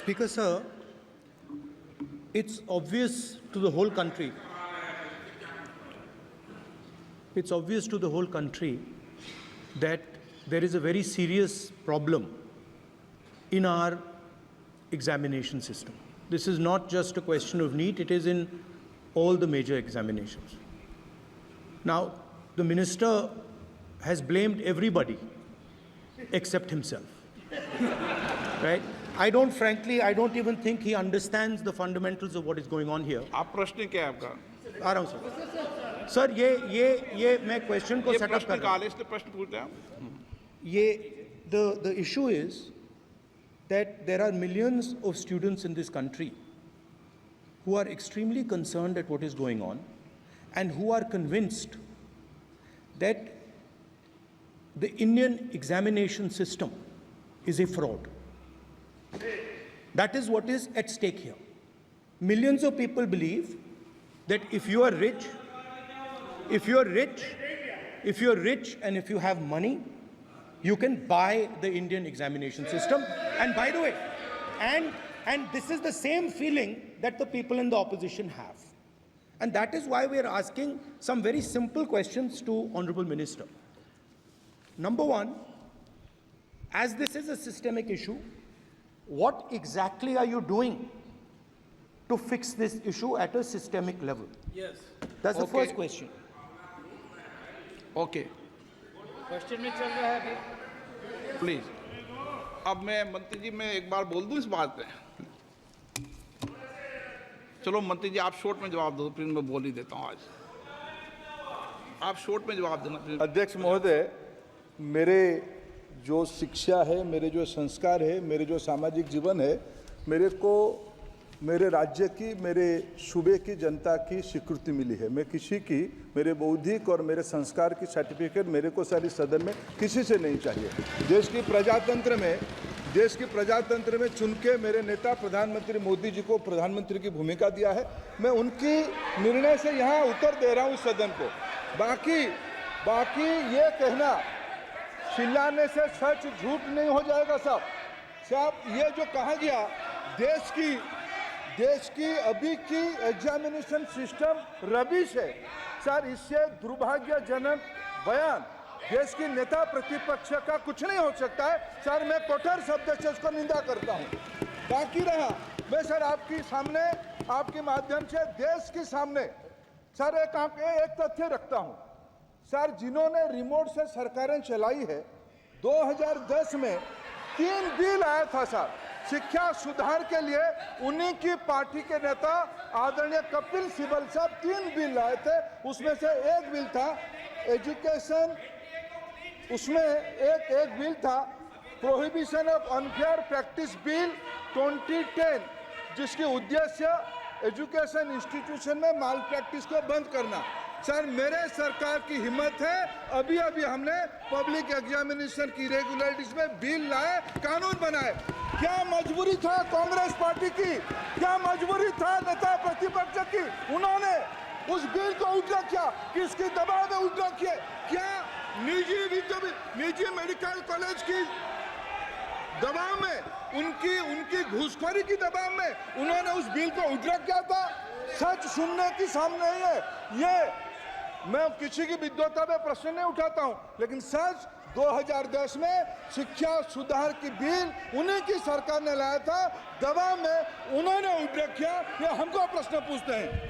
Speaker sir, it's obvious to the whole country. It's obvious to the whole country that there is a very serious problem in our examination system. This is not just a question of NEET, it is in all the major examinations. Now, the minister has blamed everybody except himself, right? I don't even think he understands the fundamentals of what is going on here. आप प्रश्न क्या है आपका? आ रहा हूं sir ये मैं question को सेटअप कर रहा हूं। इसलिए प्रश्न पूछते हैं। ये the issue is that there are millions of students in this country who are extremely concerned at what is going on and who are convinced that the Indian examination system is a fraud. That is what is at stake here. Millions of people believe that if you are rich and if you have money, you can buy the Indian examination system. And by the way, and this is the same feeling that the people in the opposition have. And that is why we are asking some very simple questions to Honorable Minister. Number one, as this is a systemic issue, what exactly are you doing to fix this issue at a systemic level? Yes. That's the first question. Okay, question में चल रहा है अभी। Please. अब मैं मंत्री जी मैं एक बार बोल दूं इस बात पे। चलो मंत्री जी आप शॉर्ट में जवाब दो, फिर मैं बोल ही देता हूं। आज आप शॉर्ट में जवाब देना। अध्यक्ष महोदय, मेरे जो शिक्षा है, मेरे जो संस्कार है, मेरे जो सामाजिक जीवन है, मेरे को मेरे राज्य की, मेरे सूबे की जनता की स्वीकृति मिली है। मैं किसी की, मेरे बौद्धिक और मेरे संस्कार की सर्टिफिकेट मेरे को सारी सदन में किसी से नहीं चाहिए। देश की प्रजातंत्र में चुन के मेरे नेता प्रधानमंत्री मोदी जी को प्रधानमंत्री की भूमिका दिया है। मैं उनकी निर्णय से यहाँ उत्तर दे रहा हूँ सदन को। बाकी ये कहना चिल्लाने से सच झूठ नहीं हो जाएगा साहब। ये जो कहा गया देश की अभी की एग्जामिनेशन सिस्टम रबिश है सर, इससे दुर्भाग्यजनक बयान देश की नेता प्रतिपक्ष का कुछ नहीं हो सकता है सर। मैं कठोर शब्द से उसको निंदा करता हूं। बाकी रहा, मैं सर आपके सामने, आपके माध्यम से देश के सामने सर एक तथ्य रखता हूं सर। जिन्होंने रिमोट से सरकारें चलाई है, 2010 में 3 बिल आया था सर शिक्षा सुधार के लिए। उन्हीं की पार्टी के नेता आदरणीय कपिल सिब्बल साहब 3 बिल लाए थे। उसमें से एक बिल था एजुकेशन, उसमें एक बिल था prohibition of unfair practice bill 2010, जिसकी उद्देश्य एजुकेशन इंस्टीट्यूशन में माल प्रैक्टिस को बंद करना। सर मेरे सरकार की हिम्मत है, अभी हमने पब्लिक एग्जामिनेशन की रेगुलरिटीज में बिल लाए, कानून बनाए। क्या मजबूरी था कांग्रेस पार्टी की, क्या मजबूरी था नेता प्रतिपक्ष की? उन्होंने उस बिल को उल्टा किया, किसकी दबाव में उल्टा किया? क्या निजी मेडिकल कॉलेज की दबाव में, उनकी घूसखोरी की दबाव में उन्होंने उस बिल को उल्टा किया था? सच सुनने की सामने है ये। मैं किसी की विद्वता में प्रश्न नहीं उठाता हूं, लेकिन सच 2010 में शिक्षा सुधार की बिल उन्हीं की सरकार ने लाया था, दबाव में उन्होंने उल्टा किया। ये हमको प्रश्न पूछते हैं।